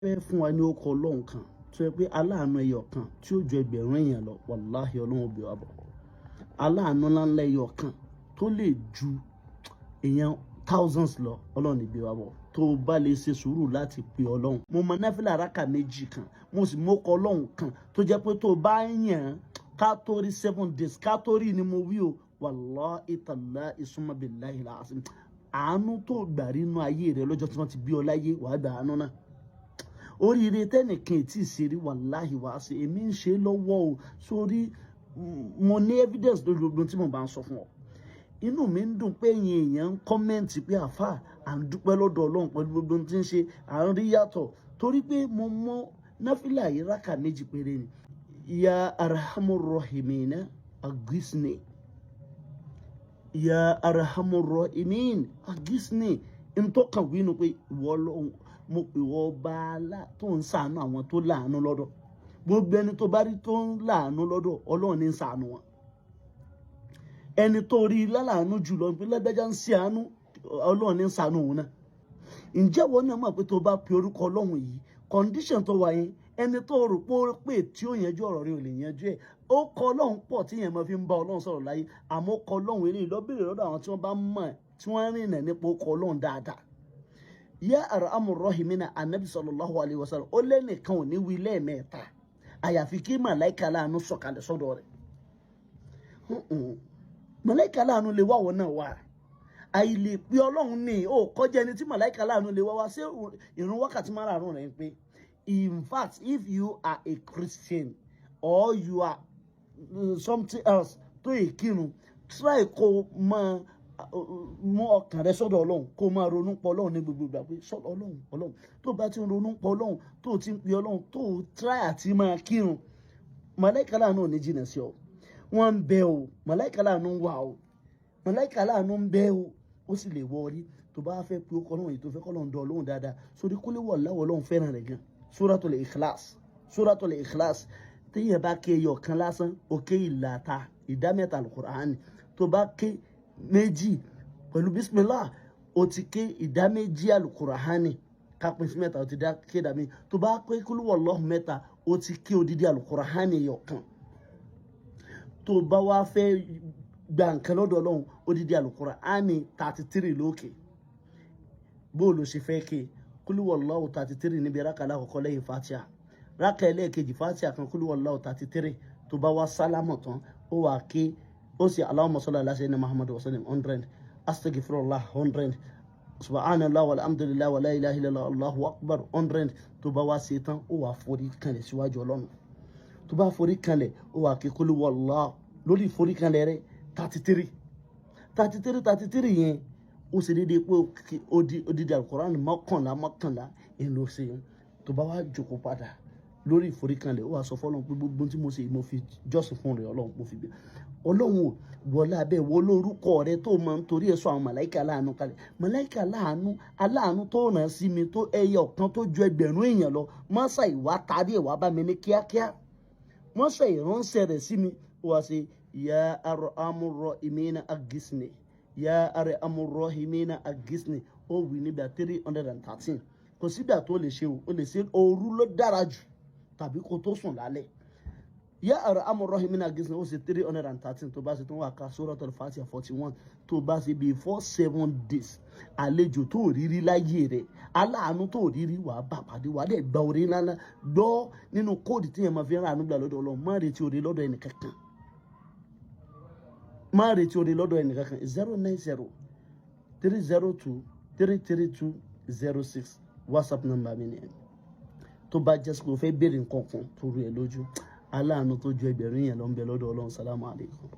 fẹ́ fún wa ní ọkọ̀ ọlọ́run kan tó yẹ pé aláàánú ẹyọ kan tí ó ju ẹgbẹ̀rún èèyàn lọ wàláhì ọlọ́run òbí wa bọ̀ aláàánú ńláńlá ẹyọ kan tó lè ju èèyàn thousands lọ ọlọ́run ìbí wa bọ̀ tó o bá lè ṣe sùúrù láti pe ọlọ́run. mo mọ náfìlà rákà méjì kan mo sì mọ ọkọ̀ ọlọ́run kan tó jẹ́ pé tó o bá yàn ká tó rí 7 days ká tó rí ni mo wí o wàláhì tàláhì summa billahi al-azim àánú tó gbà rí inú ayé rẹ lọ́jọ́ tí wọ́n ti bí ọ láyé wàá gbà àánú náà. oríire tẹ́nìkan tí ì ṣe rí wàláhì wàá ṣe èmi ń ṣe lọ́wọ́ o sórí mo ní evidence lórí gbogbo tí mo bá ń sọ fún ọ. inú mi ń dùn pé ẹ̀yin èèyàn ń kọ́mẹ́ǹtì pé àfà à ń dúpẹ́ lọ́dọ̀ ọlọ́run pẹ̀lú gbogbo tí ń ṣe à ń rí yàtọ̀ torí pé mo mọ náfìlà yìí rákà méjì péré ni. ya arhamur rahimina agisni ya arhamur rahimin agisni ntọ́kàn wí nu pé ìwọ ọlọ́run mo pè wọ́n bá a tó ń ṣàánú àwọn tó láàánú lọ́dọ̀ gbogbo ẹni tó bá rí tó ń láàánú lọ́dọ̀ ọlọ́run ní ń ṣàánú wọn. ẹni tó rí láàánú jùlọ pé lẹ́gbẹ́já ń ṣe àánú ọlọ́run ní ń ṣàánú òun náà. ǹjẹ́ wọn náà mọ̀ pé tó bá pe orúkọ ọlọ́run yìí condition tó wà yẹn ẹni tó rò pé tí ó yanjú ọ̀rọ̀ rẹ̀ ò lè yanjú ẹ̀ ó kọ ọlọ́run pọ̀ tí yẹn máa fi ń bá ọlọ́run sọ̀rọ̀ láyé àmọ́ kọ ọlọ́run eléyìí lọ́bẹ̀rẹ̀ lọ́dọ̀ àwọn tí wọ́n bá mọ̀ tí wọ́n rìnà nípa ó kọ ọlọ́run dáadáa. ya arhamur rahimina anabi sallallahu alayhi wa sallam ó lẹ́nìkan ò ní wí lẹ́ẹ̀mẹ́ta àyàfi kí màláìka láàánú sọ̀kalẹ̀ sọ́dọ̀ rẹ̀. màláìka láàánú lè wá wọn náà wá àìlè pé ọlọ́run ní ó kọjá ẹni tí màláìka láàánú lè wá ṣé ìrun wákàtí márààrún rẹ̀ ń pé. In fact, if you are a Christian or you are something else tó ìkírun try kó máa mú ọkàn rẹ sọ́dọ̀ ọlọ́run kó máa ronú pọ̀ ọlọ́run ní gbogbo ìgbà pé ọlọ́run tó bá ti ń ronú pọ̀ ọlọ́run tó ti ń pe ọlọ́run tó try àti máa kírun màláìka láàánú ò ní jìnnà sí ọ wọ́n ń bẹ o màláìka láàánú ń wà o màláìka láàánú ń bẹ o ó sì lè wọ orí tó bá fẹ́ pe ọkọ ọlọ́run yìí tó fẹ́ kọ́ ọlọ́run dán ọlọ́run dáadáa sórí kólé wọ̀ láwọ̀ ọlọ́run fẹ́ràn rẹ̀ gan Suratul Ikhlas téèyàn bá ké ẹyọ kan lásán òkè ìlàta ìdá mẹ́ta Al-Qur'ani tó bá ké méjì pẹ̀lú bismillah ó ti ké ìdá méjì Al-Qur'ani kápẹ́ sí mẹ́ta ó ti dá ké ìdá méjì tó bá ké kúlú wallahu mẹ́ta ó ti ké odidi Al-Qur'ani ẹyọ kan tó bá wá fẹ́ gba nǹkan lọ́dọ̀ ọlọ́run odidi Al-Qur'ani 33 lókè bóòlù ṣe fẹ́ ké kúlú wallahu 33 níbi rákà alákọ̀ọ́kọ́ lẹ́yìn Fatiha rákà ẹlẹ́ẹ̀kejì Fatiha kan kúlú wallahu 33 tó bá wá sálámọ̀ tán ó wà ké ó sì Allahumma salli ala sayyidina Muhammad wa sallim 100 astaghfirullah 100 subhanallah walhamdulillah wa la ilaha illallah allahu akbar 100 tó bá wá ṣe tán ó wà forí kanlẹ̀ síwájú ọlọ́run tó bá forí kanlẹ̀ ó wà ké kúlú wallahu lórí forí kanlẹ̀ rẹ̀ 33 yẹn ó sì dédé pé odidi Al-Qur'an mọ́kànlá ìlú ṣe tó bá wá jókòó padà lórí ìforíkanlẹ̀ ó wà sọ fọ́lọ́run pé gbogbo tí mo ṣe mo fi jọ́sìn fún rẹ̀ ọlọ́run mo fi gbé ọlọ́run wọlé abẹ́ wọ lórúkọ rẹ tó máa ń torí ẹ̀ sọ àwọn màláìka láàánú kalẹ̀ màláìka aláàánú tó ràn sí mi tó ẹyẹ ọ̀kan tó ju ẹgbẹ̀rún èèyàn lọ mọ́sà ìwà tàbí ìwà bá mi ní kíákíá mọ́sà ìránṣẹ́ rẹ̀ sí mi ó wá ṣe ya arhamur rahimina agisni ya arhamur rahimina agisni ó wí nígbà 313 kò sígbà tó lè ṣe o lè ṣe òru ló dára jù tàbí kó tó sùn lálẹ́ ya arhamur rahimina agisni ó ṣe 313 tó bá ṣe tó wà ká Suratul Fatiha 41 tó bá ṣe before 7 days àlejò tó rírí láyé rẹ̀ aláàánú tó rírí wà bá pàdé wà dẹ̀ gba orí ńlá gbọ́ nínú kóòdù tí yẹn máa fi ń ránú gbà lọ́dọ̀ Ọlọ́run má retí orí lọ́dọ̀ ẹnìkankan má retí orí lọ́dọ̀ ẹnìkankan 090 302 33206 WhatsApp number mi nìyẹn tó bá jẹ́ sọ fẹ́ béèrè nǹkan kan tó rú ẹ lójú aláàánú tó ju ẹgbẹ̀rún yẹn lọ ń bẹ lọ́dọ̀ Ọlọ́run. Salamu alaikum.